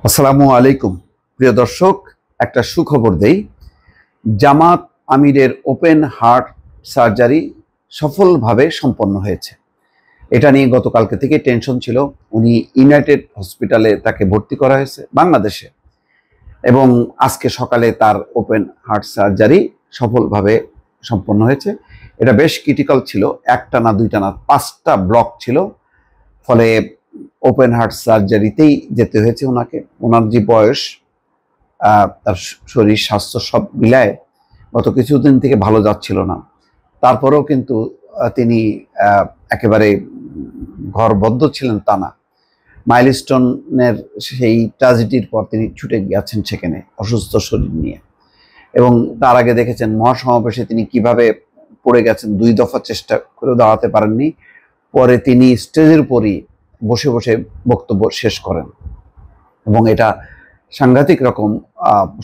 আসসালামু আলাইকুম প্রিয় দর্শক, একটা সুখবর দেই। জামাত আমিরের ওপেন হার্ট সার্জারি সফলভাবে সম্পন্ন হয়েছে। এটা নিয়ে গতকালকে থেকে টেনশন ছিল। উনি ইউনাইটেড হসপিটালে তাকে ভর্তি করা হয়েছে বাংলাদেশে, এবং আজকে সকালে তার ওপেন হার্ট সার্জারি সফলভাবে সম্পন্ন হয়েছে। এটা বেশ ক্রিটিক্যাল ছিল, একটা না দুইটা না 5টা ব্লক ছিল। ফলে ওপেন হার্ট সার্জারিতেই যেতে হয়েছে ওনাকে। ওনার যে বয়স, তার শরীর স্বাস্থ্য সব মিলায় গত কিছুদিন থেকে ভালো যাচ্ছিল না। তারপরেও কিন্তু তিনি একেবারে ঘরবদ্ধ ছিলেন তা না। মাইলস্টোনের সেই ট্র্যাজেডির পর তিনি ছুটে গেছেন সেখানে অসুস্থ শরীর নিয়ে, এবং তার আগে দেখেছেন মহাসমাবেশে তিনি কিভাবে পড়ে গেছেন, 2 দফা চেষ্টা করে দাঁড়াতে পারেননি। পরে তিনি স্টেজের উপরই বসে বসে বক্তব্য শেষ করেন, এবং এটা সাংঘাতিক রকম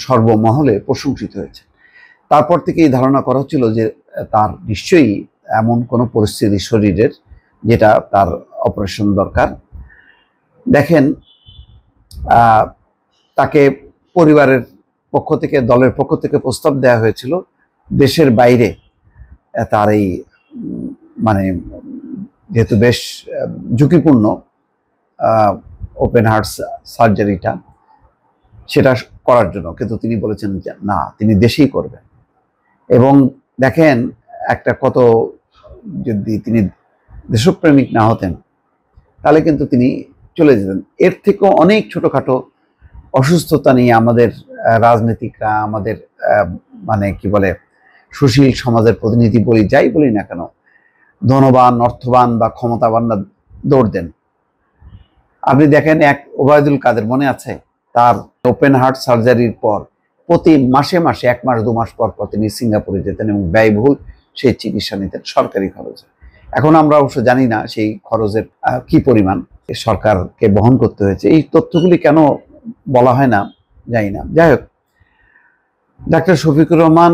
সর্বমহলে প্রশংসিত হয়েছে। তারপর থেকেই ধারণা করা হচ্ছিল যে তার নিশ্চয়ই এমন কোনো পরিস্থিতি শরীরের যেটা তার অপারেশন দরকার। দেখেন, তাকে পরিবারের পক্ষ থেকে, দলের পক্ষ থেকে প্রস্তাব দেওয়া হয়েছিল দেশের বাইরে তার এই মানে যেহেতু বেশ ঝুঁকিপূর্ণ ওপেন হার্ট সার্জারিটা, সেটা করার জন্য, কিন্তু তিনি বলেছেন যে না, তিনি দেশেই করবেন। এবং দেখেন, একটা কত, যদি তিনি দেশপ্রেমিক না হতেন তাহলে কিন্তু তিনি চলে যেতেন। এর থেকেও অনেক ছোটখাটো অসুস্থতা নিয়ে আমাদের রাজনীতিকরা, আমাদের মানে কি বলে, সুশীল সমাজের প্রতিনিধি বলি, যাই বলি না কেন, ধনবান, অর্থবান বা ক্ষমতাবানরা দৌড় দেন। আপনি দেখেন, এক ওবায়দুল কাদের মনে আছে, তার ওপেন হার্ট সার্জারির পর প্রতি মাসে মাসে 1 মাস 2 মাস পর পর তিনি সিঙ্গাপুরে যেতেন এবং ব্যয়বহুল সেই চিকিৎসা নিতেন সরকারি খরচে। এখন আমরা অবশ্য জানি না সেই খরচের কি পরিমাণ সরকারকে বহন করতে হয়েছে। এই তথ্যগুলি কেন বলা হয় না জানি না। যাই হোক, ডাক্তার শফিকুর রহমান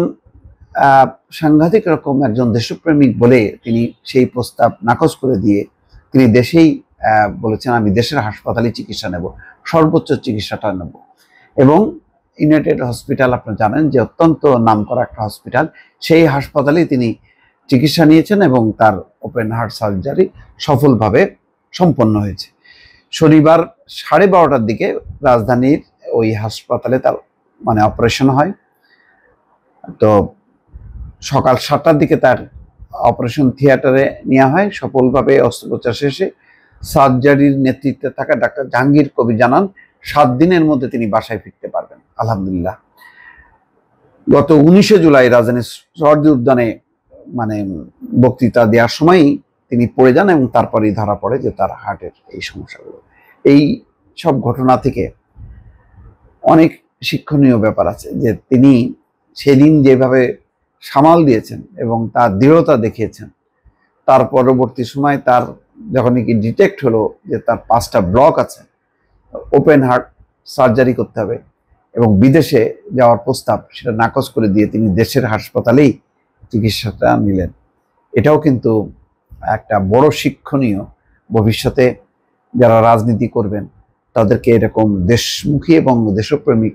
সাংঘাতিক রকম একজন দেশপ্রেমিক বলে তিনি সেই প্রস্তাব নাকচ করে দিয়ে তিনি দেশেই বলেছেন, আমি দেশের হাসপাতালে চিকিৎসা নেব, সর্বোচ্চ চিকিৎসাটা নেব। এবং ইউনাইটেড হসপিটাল, আপনারা জানেন যে অত্যন্ত নামকরা একটা হসপিটাল, সেই হাসপাতালেই তিনি চিকিৎসা নিয়েছেন এবং তার ওপেন হার্ট সার্জারি সফলভাবে সম্পন্ন হয়েছে। শনিবার 12:30টার দিকে রাজধানীর ওই হাসপাতালে তার মানে অপারেশন হয়। তো সকাল 7টার দিকে তার অপারেশন থিয়েটারে নেওয়া হয়। সফলভাবে অস্ত্রোপচার শেষে সার্জারির নেতৃত্বে থাকা ডাক্তার জাহাঙ্গীর কবির জানান 7 দিনের মধ্যে তিনি বাসায় ফিরতে পারবেন আলহামদুলিল্লাহ। গত 19শে জুলাই রাজধানীর সরদি উদ্যানে মানে বক্তৃতা দেওয়ার সময়ই তিনি পড়ে যান, এবং তারপরেই ধরা পড়ে যে তার হার্টের এই সমস্যাগুলো। এই সব ঘটনা থেকে অনেক শিক্ষণীয় ব্যাপার আছে, যে তিনি সেদিন যেভাবে সামাল দিয়েছেন এবং তার দৃঢ়তা দেখিয়েছেন। তার পরবর্তী সময় তার যখন কি ডিটেক্ট হলো যে তার 5টা ব্লক আছে, ওপেন হার্ট সার্জারি করতে হবে এবং বিদেশে যাওয়ার প্রস্তাব, সেটা নাকচ করে দিয়ে তিনি দেশের হাসপাতালেই চিকিৎসাটা নিলেন। এটাও কিন্তু একটা বড় শিক্ষণীয়। ভবিষ্যতে যারা রাজনীতি করবেন তাদেরকে এরকম দেশমুখী এবং দেশপ্রেমিক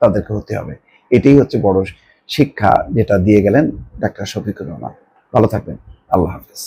তাদেরকে হতে হবে। এটাই হচ্ছে বড় শিক্ষা যেটা দিয়ে গেলেন ডাক্তার শফিকুর রহমান। ভালো থাকবেন। আল্লাহ হাফেজ।